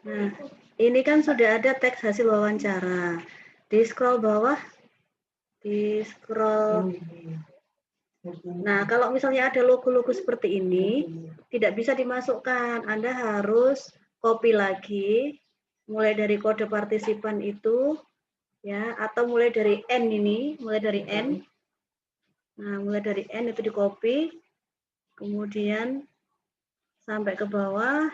Nah, ini kan sudah ada teks hasil wawancara. Di scroll bawah, di scroll. Nah, kalau misalnya ada logo-logo seperti ini, tidak bisa dimasukkan. Anda harus copy lagi, mulai dari kode partisipan itu, ya, atau mulai dari N ini, mulai dari N. Nah, mulai dari N itu di copy, kemudian sampai ke bawah.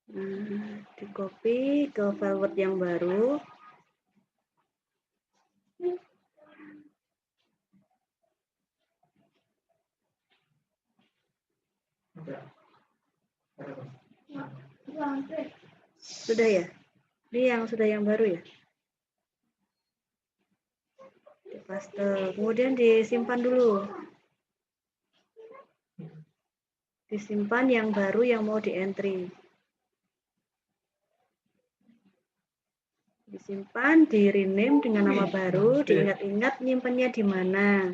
Nah, di copy ke file Word yang baru. Sudah ya? Ini yang sudah yang baru ya? Paste. Kemudian disimpan dulu. Disimpan yang baru yang mau di entry. Disimpan, di rename dengan nama baru, diingat-ingat nyimpannya di mana.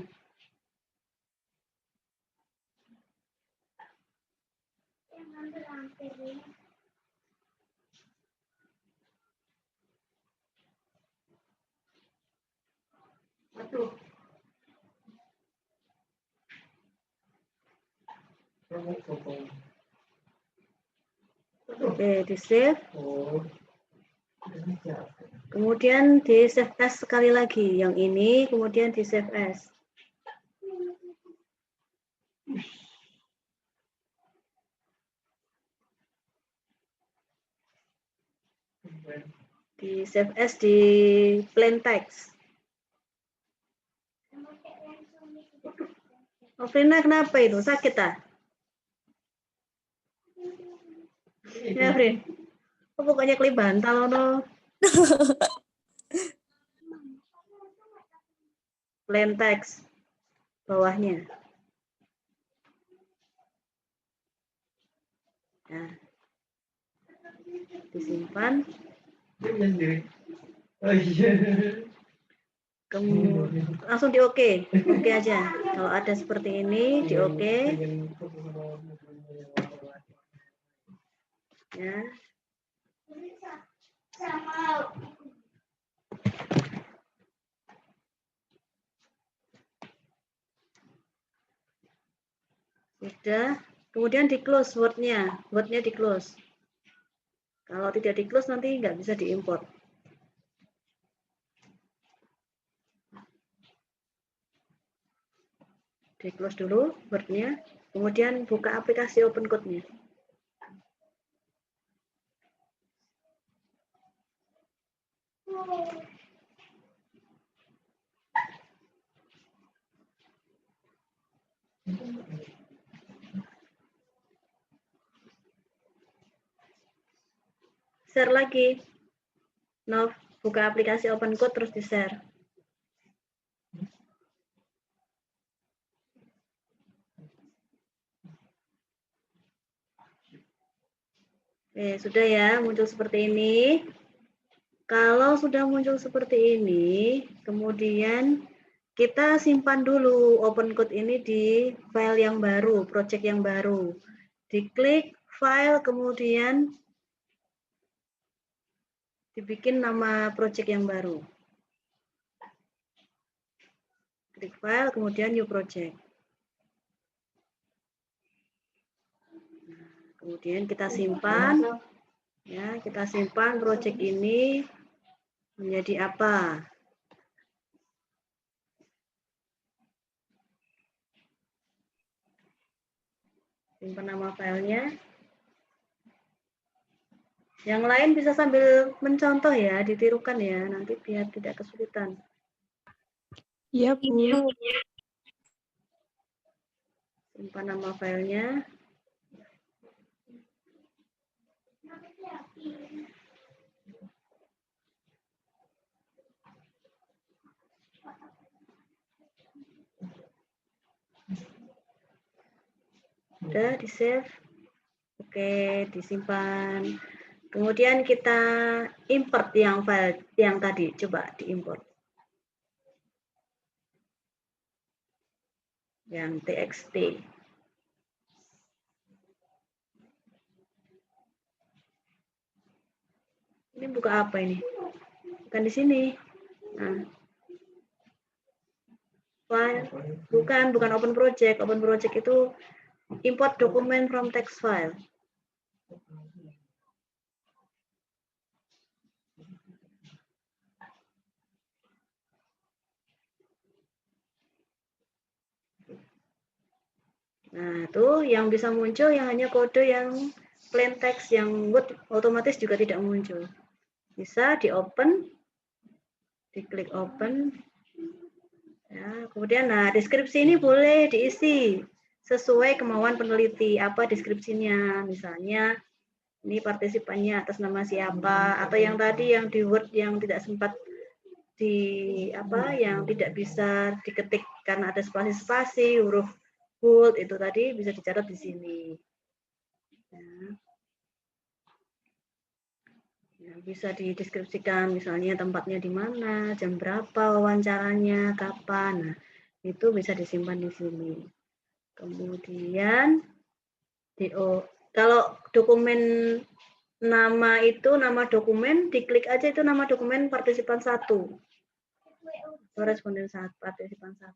Oke, di save. Kemudian di save as sekali lagi. Yang ini kemudian di save as. Di save as di plain text. Oh, Frina kenapa itu? Sakit ah? Ya, Frin. Oh, pokoknya klip bantal no. Plain text bawahnya. Nah, disimpan. Langsung di oke aja. Kalau ada seperti ini di oke. Ya. Sudah. Kemudian di close Word-nya di close. Kalau tidak di close nanti nggak bisa diimport. Di close dulu Word-nya, kemudian buka aplikasi OpenCode-nya. Share lagi. Nah, buka aplikasi OpenCode terus di-share. Oke, sudah ya, muncul seperti ini. Kalau sudah muncul seperti ini, kemudian kita simpan dulu OpenCode ini di file yang baru, project yang baru. Diklik file, kemudian dibikin nama project yang baru. Klik file, kemudian new project. Kemudian kita simpan, ya, kita simpan project ini menjadi apa? Simpan nama filenya. Yang lain bisa sambil mencontoh ya, ditirukan ya, nanti biar tidak kesulitan. Iya, Bu. Simpan nama filenya. Udah di save. Oke, disimpan. Kemudian kita import yang file yang tadi, coba diimport. Yang txt. Ini buka apa ini? Bukan di sini. Nah. File. Bukan open project. Open project itu import dokumen from text file. Nah, itu yang bisa muncul yang hanya kode yang plain text, yang Word otomatis juga tidak muncul. Bisa di-open, diklik open. Ya, kemudian, nah, deskripsi ini boleh diisi sesuai kemauan peneliti. Apa deskripsinya? Misalnya, ini partisipannya atas nama siapa, atau yang tadi yang di Word yang tidak sempat yang tidak bisa diketik karena ada spasi-spasi, huruf bold itu tadi bisa dicatat di sini. Ya, bisa dideskripsikan misalnya tempatnya di mana, jam berapa wawancaranya, kapan. Nah, itu bisa disimpan di sini. Kemudian kalau dokumen nama itu nama dokumen, diklik aja itu nama dokumen partisipan 1. Responden 1, partisipan 1.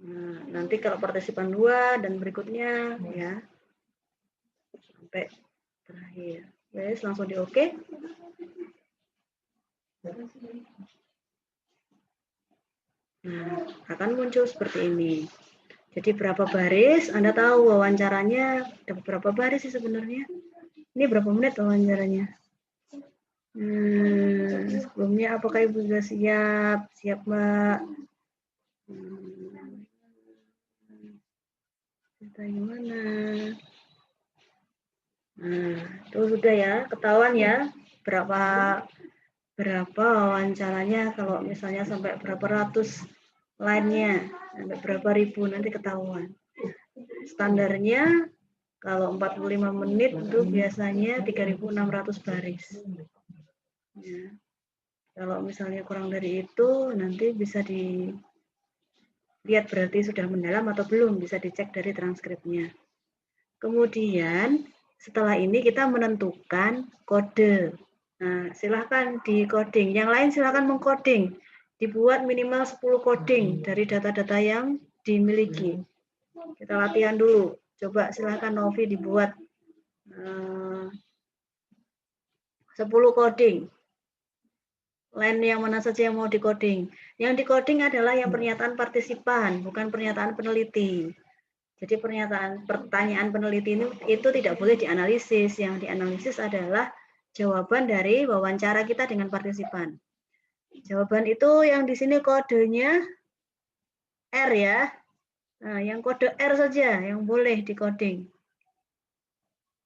Nah, nanti kalau partisipan 2 dan berikutnya ya sampai terakhir. Wes, langsung di oke. Nah, akan muncul seperti ini. Jadi berapa baris, Anda tahu wawancaranya dapat berapa baris sih sebenarnya. Ini berapa menit wawancaranya? Sebelumnya apakah Ibu sudah siap? Siap, Mbak. Kita gimana? Nah, itu sudah ya, ketahuan ya berapa wawancaranya kalau misalnya sampai berapa ratus line-nya, sampai berapa ribu nanti ketahuan. Standarnya kalau 45 menit itu biasanya 3.600 baris. Ya. Kalau misalnya kurang dari itu nanti bisa dilihat berarti sudah mendalam atau belum, bisa dicek dari transkripnya. Kemudian setelah ini kita menentukan kode. Nah, silahkan di coding. Yang lain silahkan mengcoding. Dibuat minimal 10 coding dari data-data yang dimiliki. Kita latihan dulu. Coba silahkan Novi dibuat 10 coding. Line yang mana saja yang mau di-coding. Yang di-coding adalah yang pernyataan partisipan, bukan pernyataan peneliti. Jadi pertanyaan peneliti itu tidak boleh dianalisis. Yang dianalisis adalah jawaban dari wawancara kita dengan partisipan. Jawaban itu yang di sini kodenya R ya. Nah, yang kode R saja yang boleh di-coding.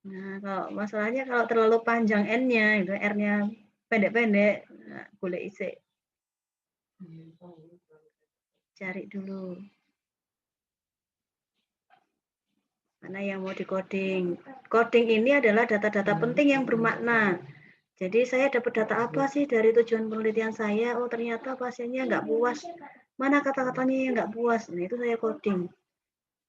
Nah, kalau masalahnya kalau terlalu panjang N-nya, itu R-nya pendek-pendek, nah, boleh isi. Cari dulu. Mana yang mau di-coding. Coding ini adalah data-data penting yang bermakna. Jadi saya dapat data apa sih dari tujuan penelitian saya? Oh, ternyata pasiennya nggak puas. Mana kata-katanya yang nggak puas? Nah, itu saya coding.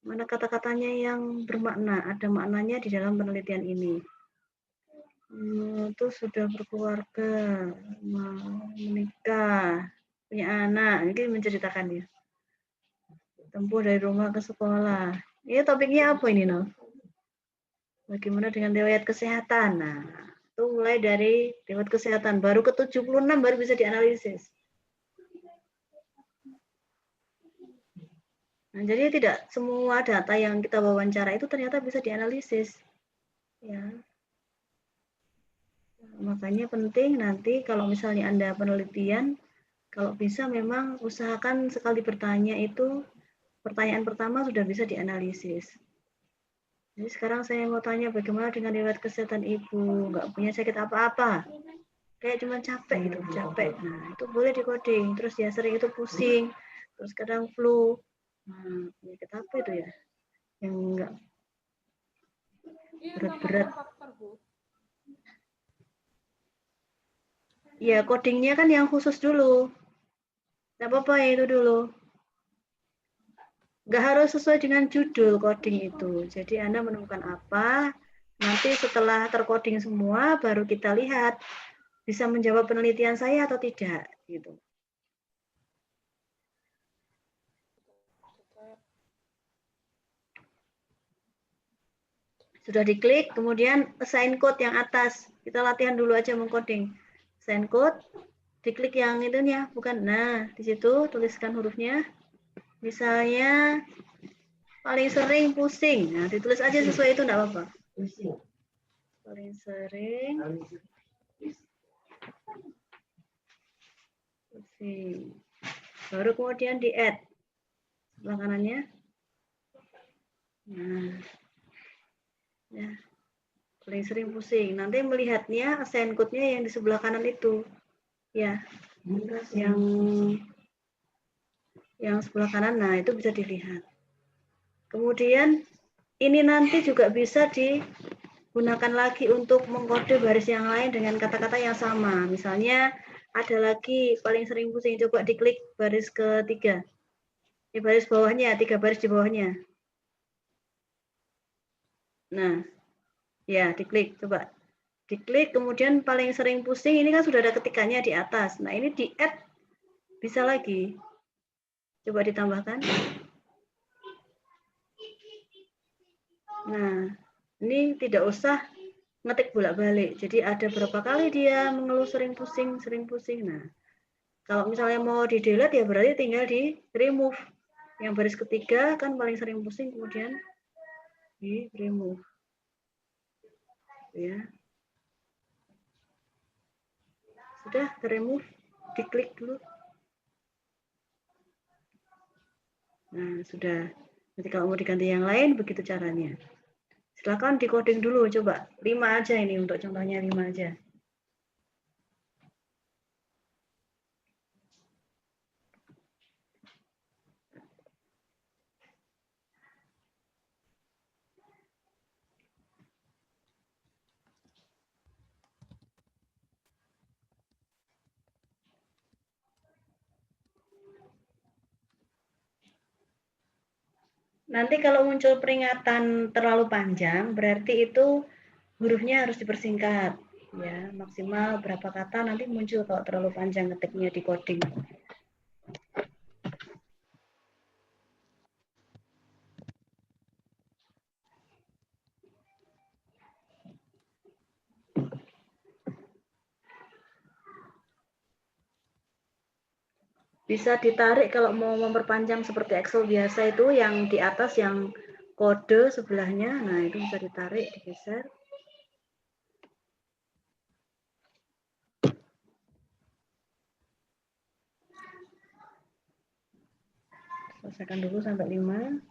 Mana kata-katanya yang bermakna, ada maknanya di dalam penelitian ini. Itu sudah berkeluarga, menikah, punya anak, ini menceritakan ya. Tempuh dari rumah ke sekolah. Ini topiknya apa ini, no? Bagaimana dengan riwayat kesehatan? Nah, itu mulai dari riwayat kesehatan, baru ke 76 baru bisa dianalisis. Nah, jadi tidak semua data yang kita wawancara itu ternyata bisa dianalisis. Ya. Makanya penting nanti kalau misalnya Anda penelitian, kalau bisa memang usahakan sekali bertanya itu, pertanyaan pertama sudah bisa dianalisis. Jadi sekarang saya mau tanya bagaimana dengan riwayat kesehatan ibu, nggak punya sakit apa-apa, kayak cuma capek gitu, capek. Nah itu boleh di-coding. Terus ya sering itu pusing, terus kadang flu. Nah, penyakit apa itu ya? yang enggak berat-berat. Ya, codingnya kan yang khusus dulu. Nggak apa-apa ya itu dulu. Nggak harus sesuai dengan judul coding itu. Jadi Anda menemukan apa, nanti setelah tercoding semua, baru kita lihat bisa menjawab penelitian saya atau tidak. Gitu. Sudah diklik, kemudian assign code yang atas. Kita latihan dulu aja mengcoding. Assign code, diklik yang itunya, bukan. Nah, di situ tuliskan hurufnya. Misalnya paling sering pusing. Nah, ditulis aja sesuai itu, enggak apa-apa. Paling sering pusing. Baru kemudian di add sebelah kanannya. Nah, ya, paling sering pusing. Nanti melihatnya assign code-nya yang di sebelah kanan itu. Ya, yang sebelah kanan. Nah, itu bisa dilihat. Kemudian ini nanti juga bisa digunakan lagi untuk mengkode baris yang lain dengan kata-kata yang sama. Misalnya ada lagi paling sering pusing. Coba diklik baris ketiga. Di baris bawahnya, 3 baris di bawahnya. Nah, ya diklik, coba. Diklik, kemudian paling sering pusing, ini kan sudah ada ketikannya di atas. Nah, ini di add, bisa lagi. Coba ditambahkan. Nah, ini tidak usah ngetik bolak-balik. Jadi ada berapa kali dia mengeluh sering pusing, sering pusing. Nah, kalau misalnya mau di delete ya berarti tinggal di remove. Yang baris ketiga kan paling sering pusing, kemudian di remove. Ya. Sudah remove, diklik dulu. Nah, sudah. Nanti kalau mau diganti yang lain, begitu caranya. Silakan di-coding dulu, coba. 5 aja ini, untuk contohnya 5 aja. Nanti kalau muncul peringatan terlalu panjang, berarti itu hurufnya harus dipersingkat. Ya, maksimal berapa kata nanti muncul kalau terlalu panjang ketiknya di coding. Bisa ditarik kalau mau memperpanjang seperti Excel biasa itu yang di atas yang kode sebelahnya. Nah, itu bisa ditarik, digeser. Selesaikan dulu sampai 5.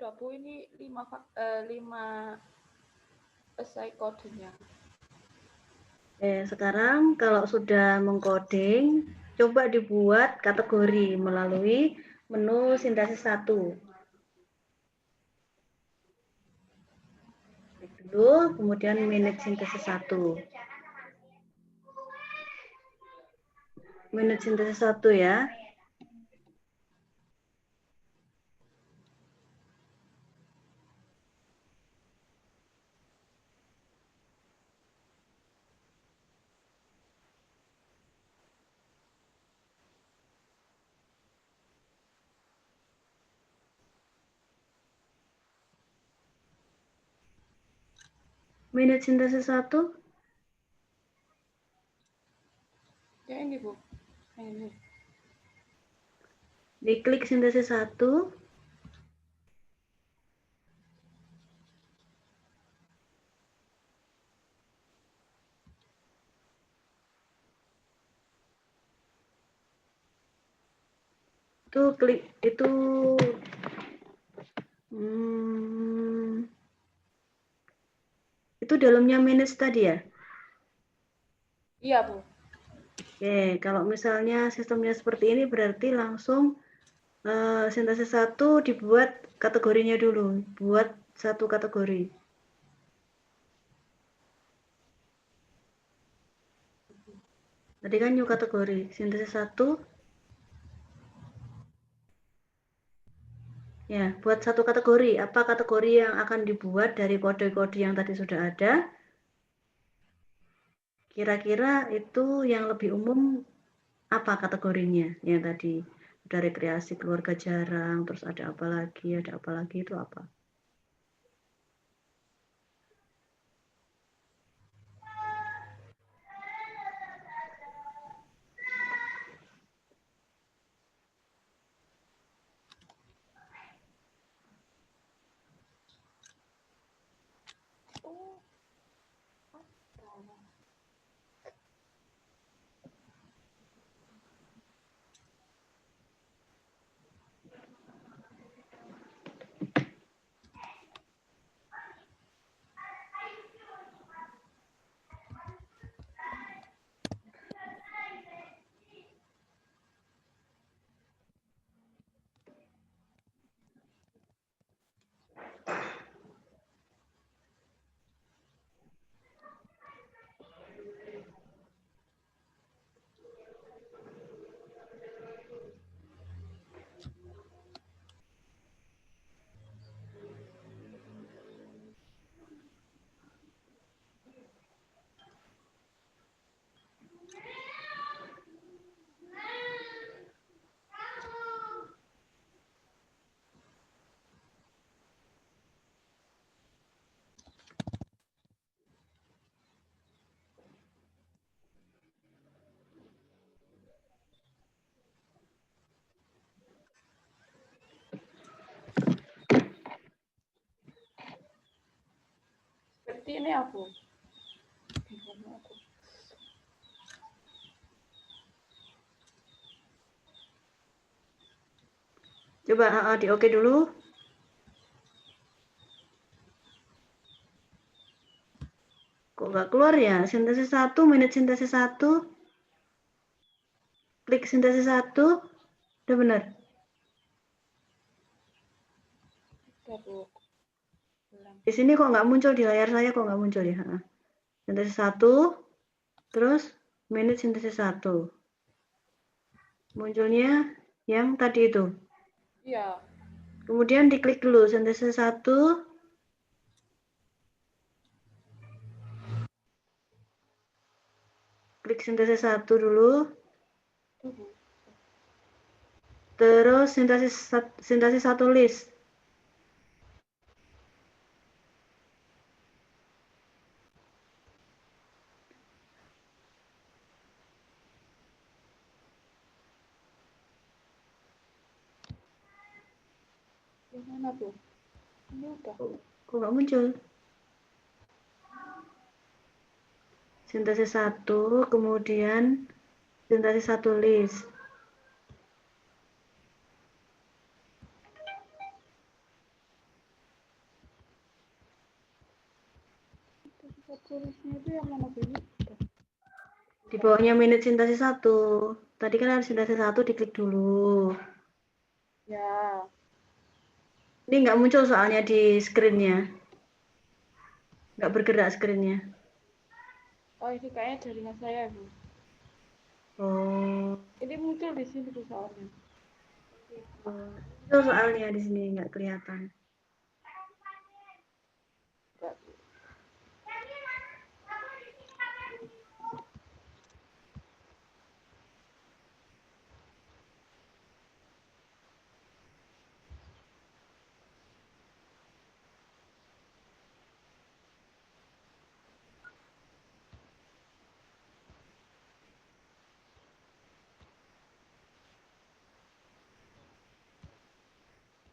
Sudah Bu, ini 5 esai kodenya. Sekarang kalau sudah mengcoding, coba dibuat kategori melalui menu sintesis 1. Klik dulu, kemudian minute sintesis 1. Minute sintesis 1 ya. Minute sintesis 1. Ya ini Bu. Ini. Diklik sintesis 1. Itu klik itu itu dalamnya minutes tadi ya? Iya Bu. Oke, kalau misalnya sistemnya seperti ini berarti langsung sintesis 1 dibuat kategorinya dulu, buat satu kategori. Tadi kan new kategori, sintesis 1. Ya, buat satu kategori. Apa kategori yang akan dibuat dari kode-kode yang tadi sudah ada? Kira-kira itu yang lebih umum apa kategorinya? Yang tadi udah rekreasi keluarga jarang, terus ada apa lagi itu apa? Seperti ini ya Bu. Coba di oke dulu. Kok nggak keluar ya? Sintesis 1, minute sintesis 1. Klik sintesis 1. Udah benar? Ya Bu. Di sini kok nggak muncul, di layar saya kok nggak muncul ya? Sintesis 1, terus minute sintesis 1. Munculnya yang tadi itu. Iya. Kemudian diklik dulu sintesis 1. Klik sintesis 1 dulu. Terus sintesis 1 list. Yang mana Bu? Ini udah. Kok nggak muncul? Sintesis 1, kemudian sintesis 1 list. Tulisnya itu yang mana Bu? Di bawahnya menit sintesis 1. Tadi kan ada sintesis 1, diklik dulu. Ya. Ini nggak muncul soalnya di screen-nya. Nggak bergerak screen-nya. Oh, ini kayaknya jaringan saya, Bu. Oh. Ini muncul di sini Bu soalnya. Muncul soalnya di sini nggak kelihatan. Enggak, Bu.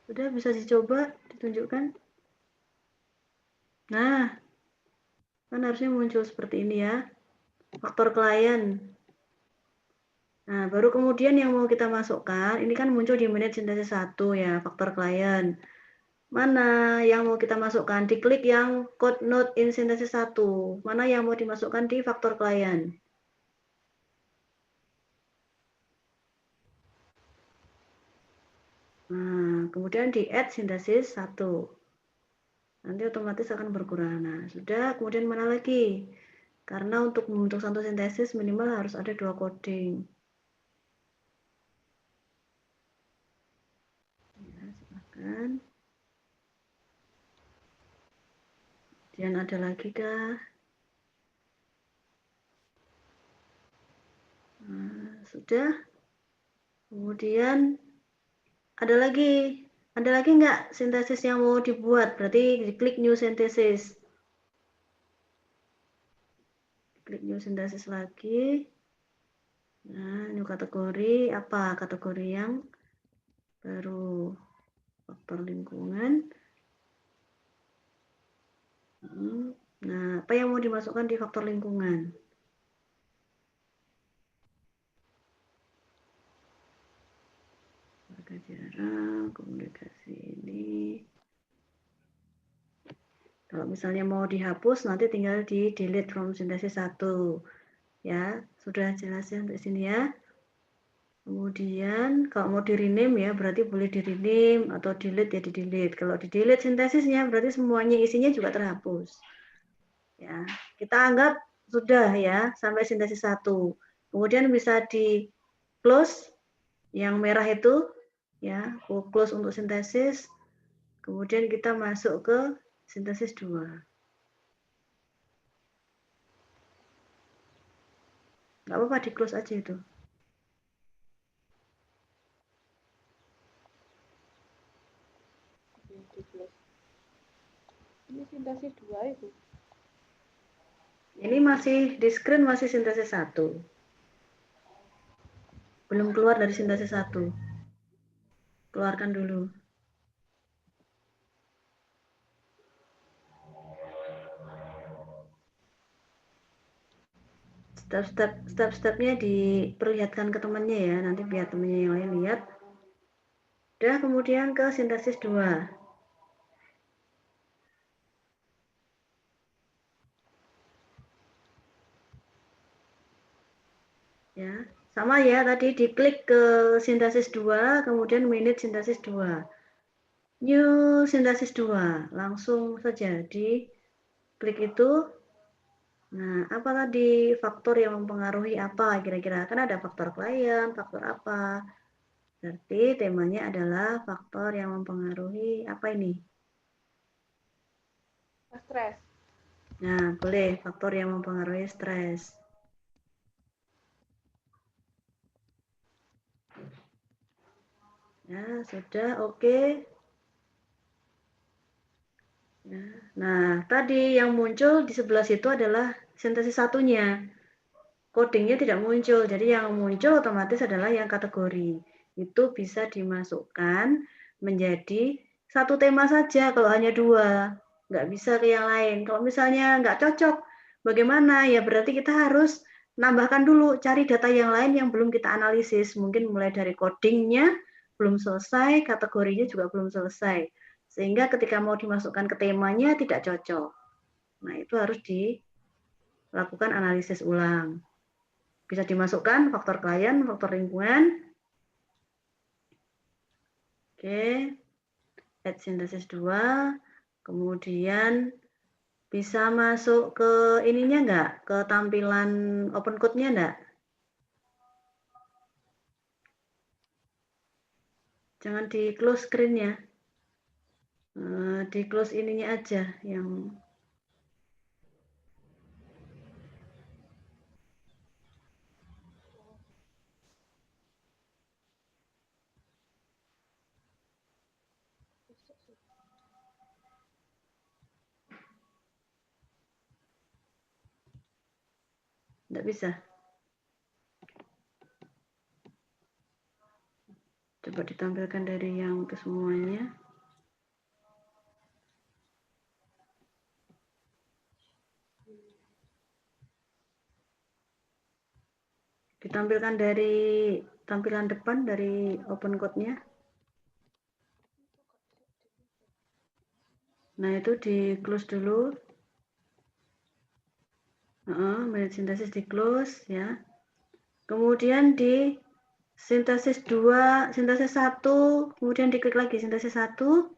Udah bisa dicoba, ditunjukkan. Nah, kan harusnya muncul seperti ini ya. Faktor klien. Nah, baru kemudian yang mau kita masukkan, ini kan muncul di menit sintesis 1 ya, faktor klien. Mana yang mau kita masukkan? Diklik yang code note in sintesis 1. Mana yang mau dimasukkan di faktor klien? Nah, kemudian di add sintesis 1. Nanti otomatis akan berkurang. Nah, sudah, kemudian mana lagi? Karena untuk membentuk satu sintesis minimal harus ada 2 coding. Ya, silakan. Kemudian ada lagi kah? Nah, sudah. Kemudian ada lagi nggak sintesis yang mau dibuat? Berarti diklik new synthesis. Klik new synthesis lagi. Nah, new kategori apa? Kategori yang baru. Faktor lingkungan. Nah, apa yang mau dimasukkan di faktor lingkungan? Jaga jarak, komunikasi ini. Kalau misalnya mau dihapus, nanti tinggal di delete from sintesis 1. Ya, sudah jelas ya sampai sini ya. Kemudian kalau mau di rename ya berarti boleh di rename atau delete ya di delete. Kalau di delete sintesisnya berarti semuanya isinya juga terhapus. Ya, kita anggap sudah ya sampai sintesis 1. Kemudian bisa di close yang merah itu ya, close untuk sintesis. Kemudian kita masuk ke sintesis 2. Nggak apa-apa di close aja itu. Ini sintesis 2 itu. Ini masih di screen masih sintesis 1. Belum keluar dari sintesis 1. Keluarkan dulu. Step-stepnya diperlihatkan ke temannya ya, nanti biar temannya yang lain lihat. Udah, kemudian ke sintesis 2. Ya, sama ya tadi diklik ke sintesis 2, kemudian minute sintesis 2. New sintesis 2, langsung saja di klik itu. Nah, apa tadi faktor yang mempengaruhi apa kira-kira? Kan ada faktor klien, faktor apa. Berarti temanya adalah faktor yang mempengaruhi apa ini? Stres. Nah, boleh faktor yang mempengaruhi stres. Ya, sudah oke. Ya. Nah, tadi yang muncul di sebelah situ adalah sintesis satunya. Codingnya tidak muncul, jadi yang muncul otomatis adalah yang kategori. Itu bisa dimasukkan menjadi satu tema saja kalau hanya 2. Nggak bisa ke yang lain. Kalau misalnya nggak cocok, bagaimana? Ya berarti kita harus nambahkan dulu, cari data yang lain yang belum kita analisis. Mungkin mulai dari codingnya belum selesai, kategorinya juga belum selesai. Sehingga ketika mau dimasukkan ke temanya tidak cocok. Nah, itu harus lakukan analisis ulang. Bisa dimasukkan faktor klien, faktor lingkungan. Oke, add sintesis 2. Kemudian bisa masuk ke ininya enggak? Ke tampilan open code-nya enggak? Jangan di close screen-nya. Di close ininya aja yang enggak bisa. Coba ditampilkan dari yang ke semuanya. Ditampilkan dari tampilan depan dari open code-nya. Nah, itu di close dulu. Manage sintesis di close ya. Kemudian di sintesis 2, sintesis 1, kemudian diklik lagi sintesis 1.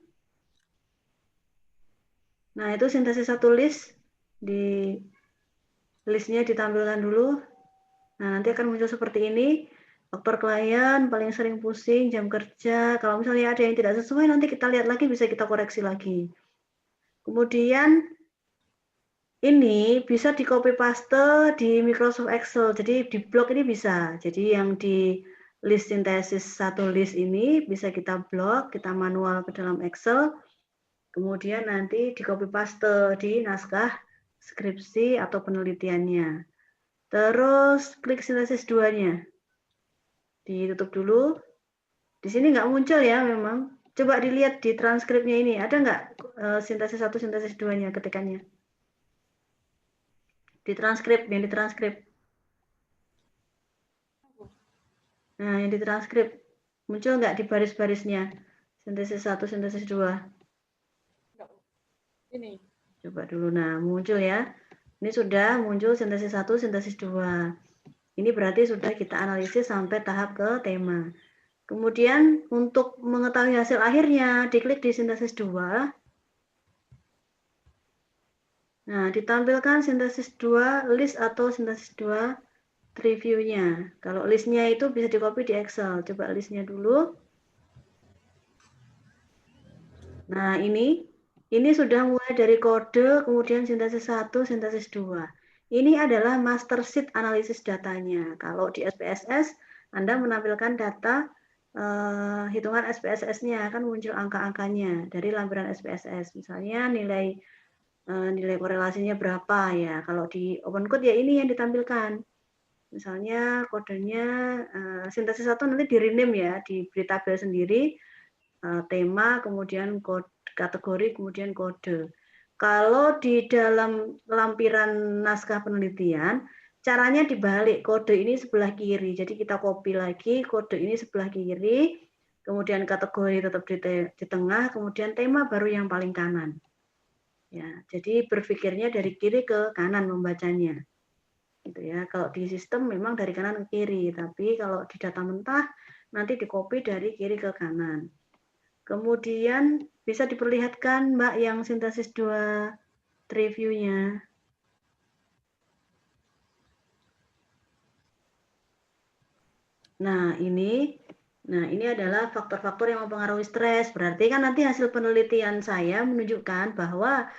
Nah, itu sintesis 1 list, di listnya ditampilkan dulu. Nah, nanti akan muncul seperti ini. Faktor klien, paling sering pusing, jam kerja. Kalau misalnya ada yang tidak sesuai, nanti kita lihat lagi, bisa kita koreksi lagi. Kemudian ini bisa di copy paste di Microsoft Excel. Jadi di blok ini bisa. Jadi yang di list sintesis 1 list ini bisa kita blok, kita manual ke dalam Excel. Kemudian nanti di copy paste di naskah skripsi atau penelitiannya. Terus klik sintesis 2-nya. Ditutup dulu. Di sini nggak muncul ya memang. Coba dilihat di transkripnya ini. Ada nggak sintesis 1, sintesis 2-nya ketikannya? Di transkrip, yang di transkrip. Nah, yang di transkrip. Muncul nggak di baris-barisnya? Sintesis 1, sintesis 2. Ini. Coba dulu. Nah, muncul ya. Ini sudah muncul sintesis 1, sintesis 2. Ini berarti sudah kita analisis sampai tahap ke tema. Kemudian untuk mengetahui hasil akhirnya, diklik di sintesis 2. Nah, ditampilkan sintesis 2 list atau sintesis 2 review-nya. Kalau listnya itu bisa di-copy di Excel. Coba listnya dulu. Nah, ini sudah mulai dari kode, kemudian sintesis 1, sintesis 2. Ini adalah master sheet analisis datanya. Kalau di SPSS, Anda menampilkan data hitungan SPSS-nya, akan muncul angka-angkanya dari lampiran SPSS. Misalnya nilai korelasinya berapa ya. Kalau di OpenCode ya ini yang ditampilkan. Misalnya kodenya sintesis 1 nanti di-rename ya, diberi tabel sendiri, tema, kemudian kategori, kemudian kode. Kalau di dalam lampiran naskah penelitian, caranya dibalik, kode ini sebelah kiri. Jadi kita copy lagi, kode ini sebelah kiri, kemudian kategori tetap di tengah, kemudian tema baru yang paling kanan. Ya, jadi berpikirnya dari kiri ke kanan membacanya. Gitu ya. Kalau di sistem memang dari kanan ke kiri, tapi kalau di data mentah nanti di-copy dari kiri ke kanan. Kemudian bisa diperlihatkan Mbak yang sintesis 2 review-nya. Nah, ini adalah faktor-faktor yang mempengaruhi stres. Berarti kan nanti hasil penelitian saya menunjukkan bahwa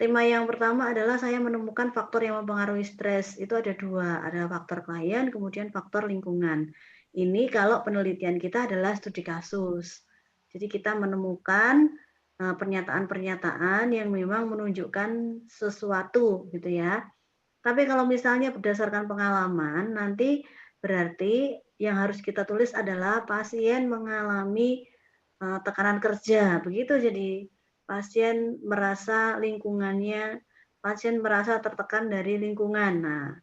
tema yang pertama adalah saya menemukan faktor yang mempengaruhi stres. Itu ada 2, ada faktor klien, kemudian faktor lingkungan. Ini kalau penelitian kita adalah studi kasus. Jadi kita menemukan pernyataan-pernyataan yang memang menunjukkan sesuatu gitu ya. Tapi kalau misalnya berdasarkan pengalaman, nanti berarti yang harus kita tulis adalah pasien mengalami tekanan kerja. Begitu jadi pasien merasa lingkungannya, pasien merasa tertekan dari lingkungan. Nah,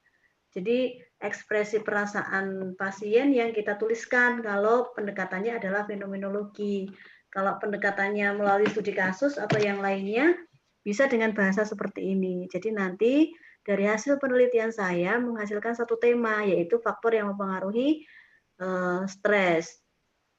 jadi ekspresi perasaan pasien yang kita tuliskan kalau pendekatannya adalah fenomenologi. Kalau pendekatannya melalui studi kasus atau yang lainnya, Bisa dengan bahasa seperti ini. Jadi nanti dari hasil penelitian saya menghasilkan satu tema, yaitu faktor yang mempengaruhi stres.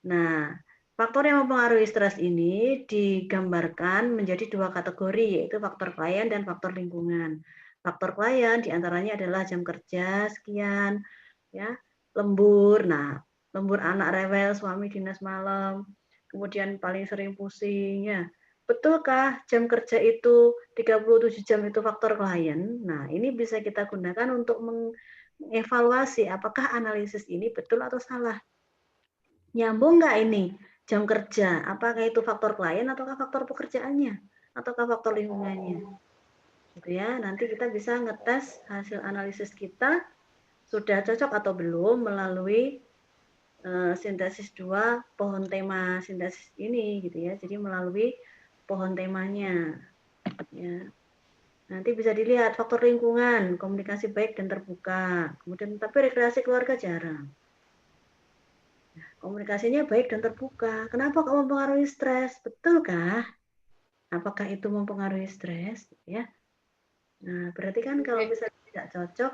Nah, faktor yang mempengaruhi stres ini digambarkan menjadi dua kategori, yaitu faktor klien dan faktor lingkungan. Faktor klien diantaranya adalah jam kerja sekian, ya, lembur. Nah, lembur anak rewel, suami dinas malam, kemudian paling sering pusing, ya. Betulkah jam kerja itu 37 jam itu faktor klien? Nah, ini bisa kita gunakan untuk mengevaluasi apakah analisis ini betul atau salah. Nyambung nggak ini jam kerja? Apakah itu faktor klien ataukah faktor pekerjaannya? Ataukah faktor lingkungannya? Gitu ya. Nanti kita bisa ngetes hasil analisis kita sudah cocok atau belum melalui sintesis 2 pohon tema sintesis ini gitu ya. Jadi melalui pohon temanya. Ya. Nanti bisa dilihat faktor lingkungan, komunikasi baik dan terbuka. Kemudian tapi rekreasi keluarga jarang. Komunikasinya baik dan terbuka. Kenapa kok mempengaruhi stres? Betulkah? Apakah itu mempengaruhi stres? Ya. Nah, berarti kan kalau misalnya tidak cocok,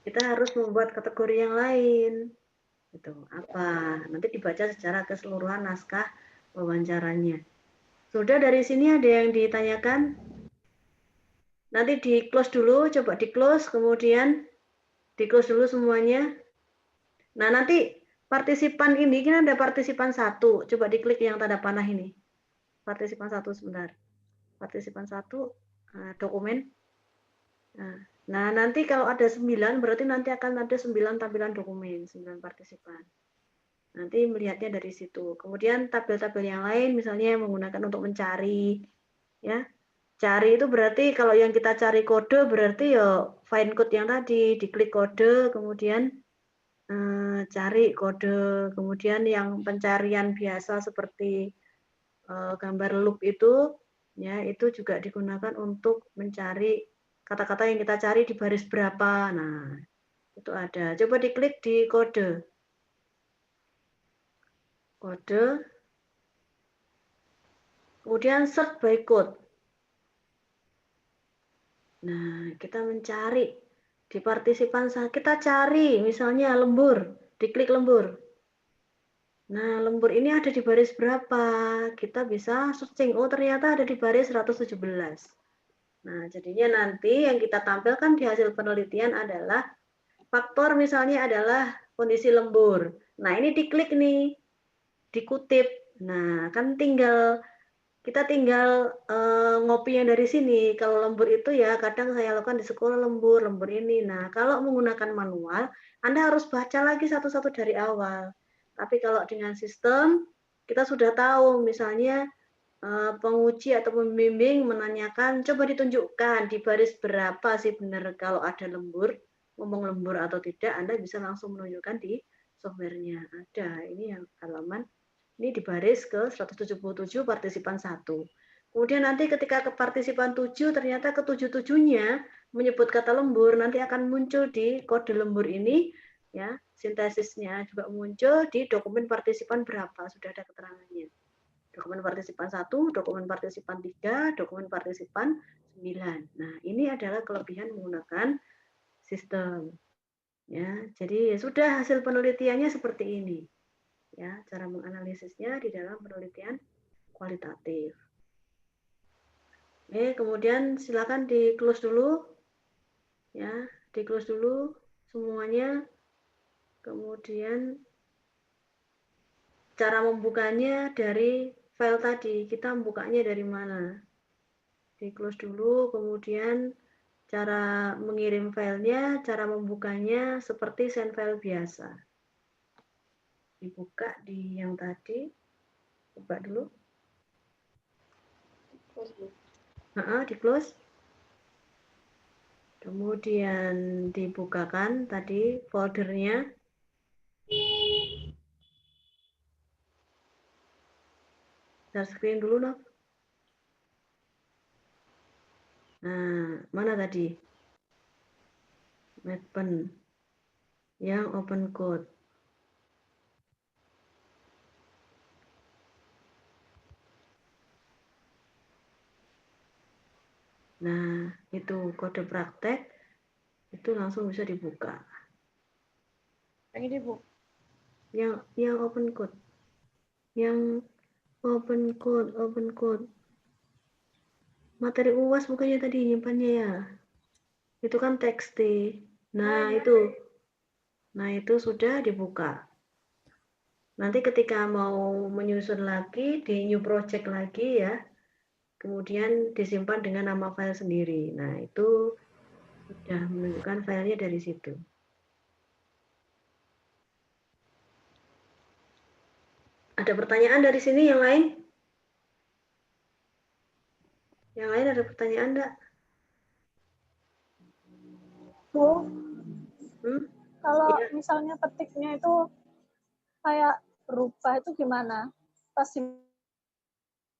kita harus membuat kategori yang lain. Gitu. Apa? Nanti dibaca secara keseluruhan naskah wawancaranya. Sudah dari sini ada yang ditanyakan? Nanti di close dulu, coba di close, kemudian di close dulu semuanya. Nah, nanti partisipan ini, kan ada partisipan 1. Coba diklik yang tanda panah ini. Partisipan 1 sebentar. Partisipan 1, dokumen. Nah, nanti kalau ada 9, berarti nanti akan ada 9 tampilan dokumen, 9 partisipan. Nanti melihatnya dari situ. Kemudian tabel-tabel yang lain, misalnya menggunakan untuk mencari, ya. Cari itu berarti kalau yang kita cari kode berarti ya find code yang tadi, diklik kode, kemudian cari kode, kemudian yang pencarian biasa seperti gambar loop itu, ya itu juga digunakan untuk mencari kata-kata yang kita cari di baris berapa. Nah, itu ada. Coba diklik di kode. Kode, kemudian search by code. Nah, kita mencari di partisipan, kita cari misalnya lembur, diklik lembur. Nah, lembur ini ada di baris berapa? Kita bisa searching, oh ternyata ada di baris 117. Nah, jadinya nanti yang kita tampilkan di hasil penelitian adalah faktor misalnya adalah kondisi lembur. Nah, ini diklik nih, dikutip. Nah, kan kita tinggal ngopi yang dari sini. Kalau lembur itu ya kadang saya lakukan di sekolah lembur ini. Nah, kalau menggunakan manual, Anda harus baca lagi satu-satu dari awal. Tapi kalau dengan sistem, kita sudah tahu misalnya penguji atau pembimbing menanyakan, coba ditunjukkan di baris berapa sih benar kalau ada lembur, ngomong lembur atau tidak, Anda bisa langsung menunjukkan di softwarenya. Ada, ini yang halaman, ini di baris ke 177 partisipan 1. Kemudian nanti ketika ke partisipan 7, ternyata ke 77-nya menyebut kata lembur, nanti akan muncul di kode lembur ini, ya sintesisnya juga muncul di dokumen partisipan berapa, sudah ada keterangannya. Dokumen partisipan 1, dokumen partisipan 3, dokumen partisipan 9. Nah, ini adalah kelebihan menggunakan sistem. Ya, jadi sudah hasil penelitiannya seperti ini. Ya, cara menganalisisnya di dalam penelitian kualitatif. Oke, kemudian silakan di close dulu. Ya, di close dulu semuanya. Kemudian cara membukanya dari file tadi. Kita membukanya dari mana? Di close dulu, kemudian cara mengirim filenya, cara membukanya seperti send file biasa. Dibuka di yang tadi, buka dulu. Di close. Kemudian dibukakan tadi foldernya. Share screen dulu, Nov. Nah, mana tadi? Mappen yang open code. Nah, itu kode praktek itu langsung bisa dibuka. Yang ini Bu. Yang open code. Yang open code. Materi UAS bukannya tadi nyimpannya ya. Itu kan txt. Nah, itu sudah dibuka. Nanti ketika mau menyusun lagi di new project lagi ya, kemudian disimpan dengan nama file sendiri. Nah, itu sudah menunjukkan filenya dari situ. Ada pertanyaan dari sini yang lain? Yang lain ada pertanyaan enggak? Bu, Hmm? kalau Ya. misalnya ketiknya itu kayak berubah itu gimana? Pas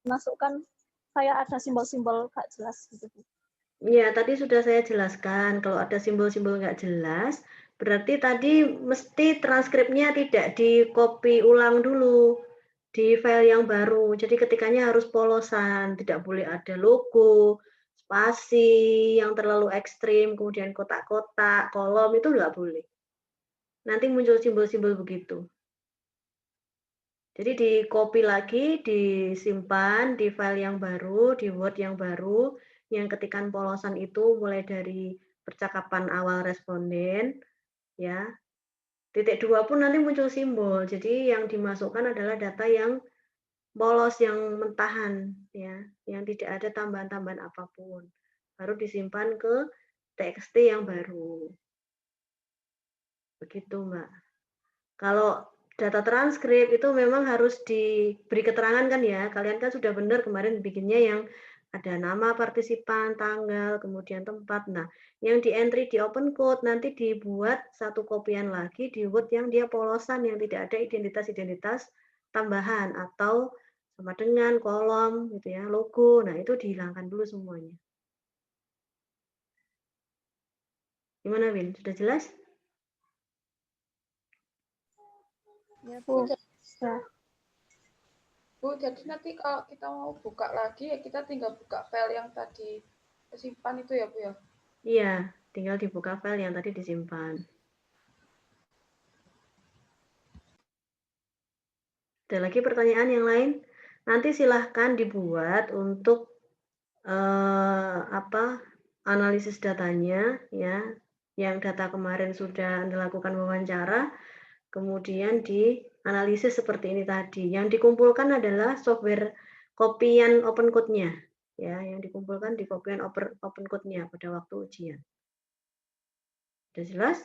dimasukkan kayak ada simbol-simbol gak jelas gitu. Ya, tadi sudah saya jelaskan. Kalau ada simbol-simbol nggak jelas, berarti tadi mesti transkripnya tidak di-copy ulang dulu di file yang baru. Jadi ketikanya harus polosan, tidak boleh ada logo, spasi yang terlalu ekstrim, kemudian kotak-kotak, kolom, itu nggak boleh. Nanti muncul simbol-simbol begitu. Jadi di-copy lagi, disimpan di file yang baru, di Word yang baru, yang ketikan polosan itu mulai dari percakapan awal responden, ya. Titik 2 pun nanti muncul simbol. Jadi yang dimasukkan adalah data yang polos, yang mentahan, ya, yang tidak ada tambahan-tambahan apapun. Baru disimpan ke txt yang baru. Begitu, Mbak. Kalau data transkrip itu memang harus diberi keterangan kan ya. Kalian kan sudah benar kemarin bikinnya yang ada nama partisipan, tanggal, kemudian tempat. Nah, yang di entry di open code nanti dibuat satu kopian lagi di Word yang dia polosan, yang tidak ada identitas-identitas tambahan atau sama dengan kolom gitu ya, logo. Nah, itu dihilangkan dulu semuanya. Gimana, Win? Sudah jelas? Ya, Bu, Bu. ya. Bu, jadi nanti kalau kita mau buka lagi ya kita tinggal buka file yang tadi tersimpan itu ya Bu ya. Iya, tinggal dibuka file yang tadi disimpan. Ada lagi pertanyaan yang lain? Nanti silahkan dibuat untuk analisis datanya ya, yang data kemarin sudah dilakukan wawancara, kemudian dianalisis seperti ini tadi. Yang dikumpulkan adalah software kopian open code-nya, ya, yang dikumpulkan di kopian open code-nya pada waktu ujian. Sudah jelas?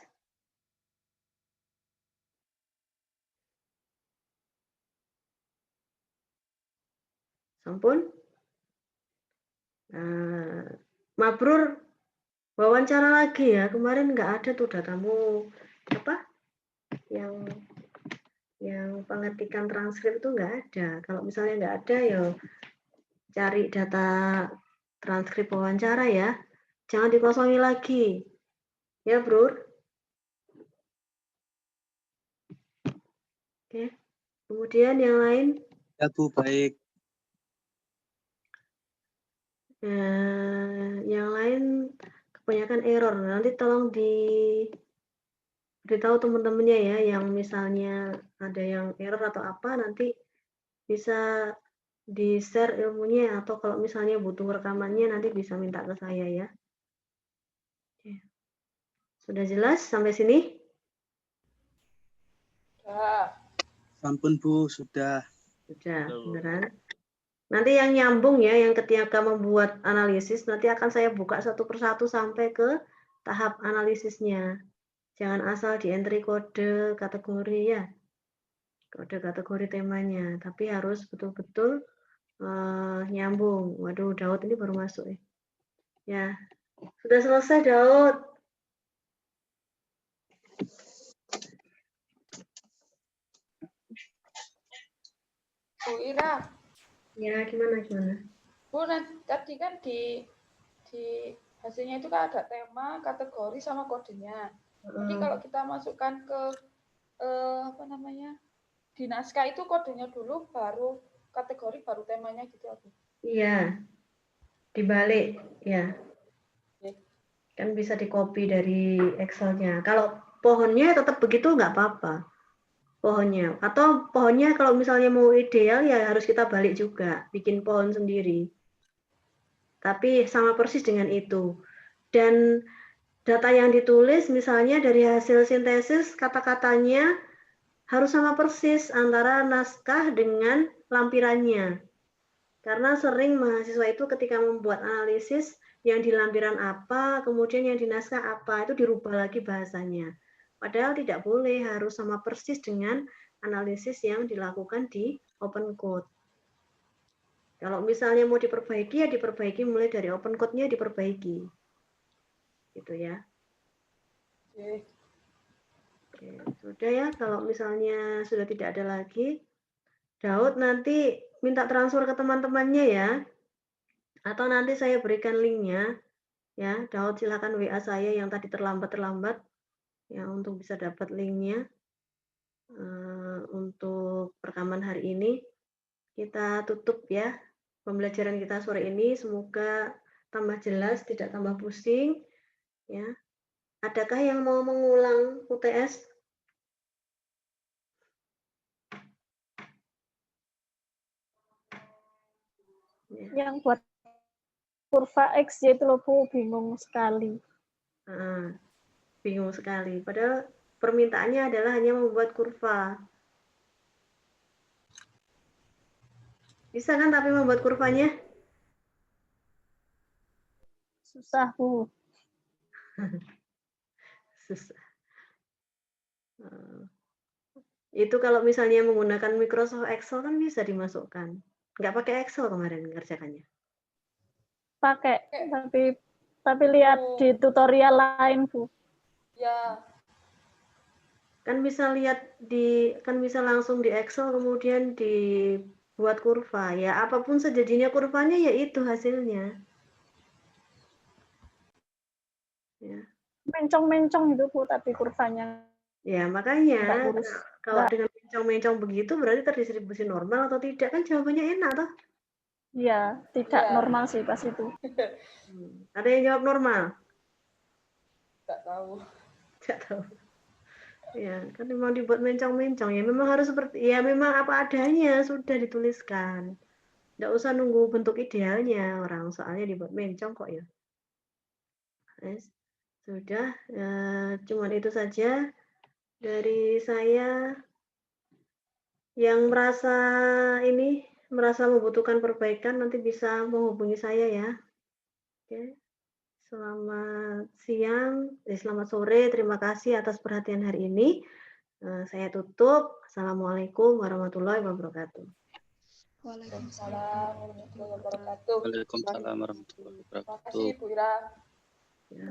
Sampun? Mabrur wawancara lagi ya, kemarin nggak ada tuh datamu apa yang pengetikan transkrip itu nggak ada. Kalau misalnya nggak ada ya cari data transkrip wawancara ya, jangan dikosongi lagi ya bro. Oke, kemudian yang lain Ya Bu, baik. yang lain kebanyakan error, nanti tolong diberitahu teman-temannya ya, yang misalnya ada yang error atau apa, nanti bisa di-share ilmunya, atau kalau misalnya butuh rekamannya nanti bisa minta ke saya ya. Oke. Sudah jelas sampai sini? Sudah. Sampun Bu, sudah. Sudah, beneran. Nanti yang nyambung ya, yang ketika membuat analisis, nanti akan saya buka satu persatu sampai ke tahap analisisnya. Jangan asal di entry kode kategori ya, kode kategori temanya, tapi harus betul-betul nyambung. Waduh, Daud ini baru masuk ya. Ya, sudah selesai Daud. Bu Ira. Ya, gimana? Bu, tadi kan di hasilnya itu kan ada tema, kategori sama kodenya. Jadi kalau kita masukkan ke di naskah itu kodenya dulu, baru kategori, baru temanya gitu. Iya, dibalik ya. Kan bisa di-copy dari Excel-nya. Kalau pohonnya tetap begitu nggak apa-apa. Pohonnya. Atau pohonnya kalau misalnya mau ideal ya harus kita balik juga. Bikin pohon sendiri. Tapi sama persis dengan itu. Dan data yang ditulis misalnya dari hasil sintesis kata-katanya harus sama persis antara naskah dengan lampirannya. Karena sering mahasiswa itu ketika membuat analisis yang di lampiran apa, kemudian yang di naskah apa, itu dirubah lagi bahasanya. Padahal tidak boleh, harus sama persis dengan analisis yang dilakukan di open code. Kalau misalnya mau diperbaiki, ya diperbaiki mulai dari open code-nya diperbaiki. Gitu ya. Oke, sudah ya, kalau misalnya sudah tidak ada lagi, Daud nanti minta transfer ke teman-temannya ya. Atau nanti saya berikan linknya. Ya, Daud silakan WA saya yang tadi terlambat ya untuk bisa dapat linknya. Untuk rekaman hari ini kita tutup ya pembelajaran kita sore ini. Semoga tambah jelas, tidak tambah pusing. Ya, adakah yang mau mengulang UTS? Ya. Yang buat kurva X itu loh Bu, bingung sekali. Bingung sekali. Padahal permintaannya adalah hanya membuat kurva. Bisa kan tapi membuat kurvanya? Susah Bu. Susah. Itu kalau misalnya menggunakan Microsoft Excel kan bisa dimasukkan. Nggak pakai Excel kemarin ngerjakannya. Pakai, tapi lihat di tutorial lain Bu. Ya, Kan bisa bisa langsung di Excel kemudian dibuat kurva. Ya apapun sejadinya kurvanya ya itu hasilnya. Ya. Mencong-mencong itu Bu, tapi kurvanya Ya, makanya nggak lurus. kalau Nggak. dengan mencong-mencong begitu berarti terdistribusi normal atau tidak kan jawabannya enak toh? Iya, tidak Iya. normal sih pas itu. Ada yang jawab normal? nggak tahu. Tidak tahu. Ya, kan memang dibuat mencong-mencong ya. Memang harus seperti ya memang apa adanya sudah dituliskan. Tidak usah nunggu bentuk idealnya orang soalnya dibuat mencong kok ya. Yes. Sudah, cuman itu saja dari saya. Yang merasa membutuhkan perbaikan nanti bisa menghubungi saya ya. Oke. Selamat siang, selamat sore. Terima kasih atas perhatian hari ini. Saya tutup. Assalamualaikum warahmatullahi wabarakatuh. Waalaikumsalam warahmatullahi wabarakatuh. Waalaikumsalam warahmatullahi Terima wabarakatuh. kasih Bu Ira. Ya.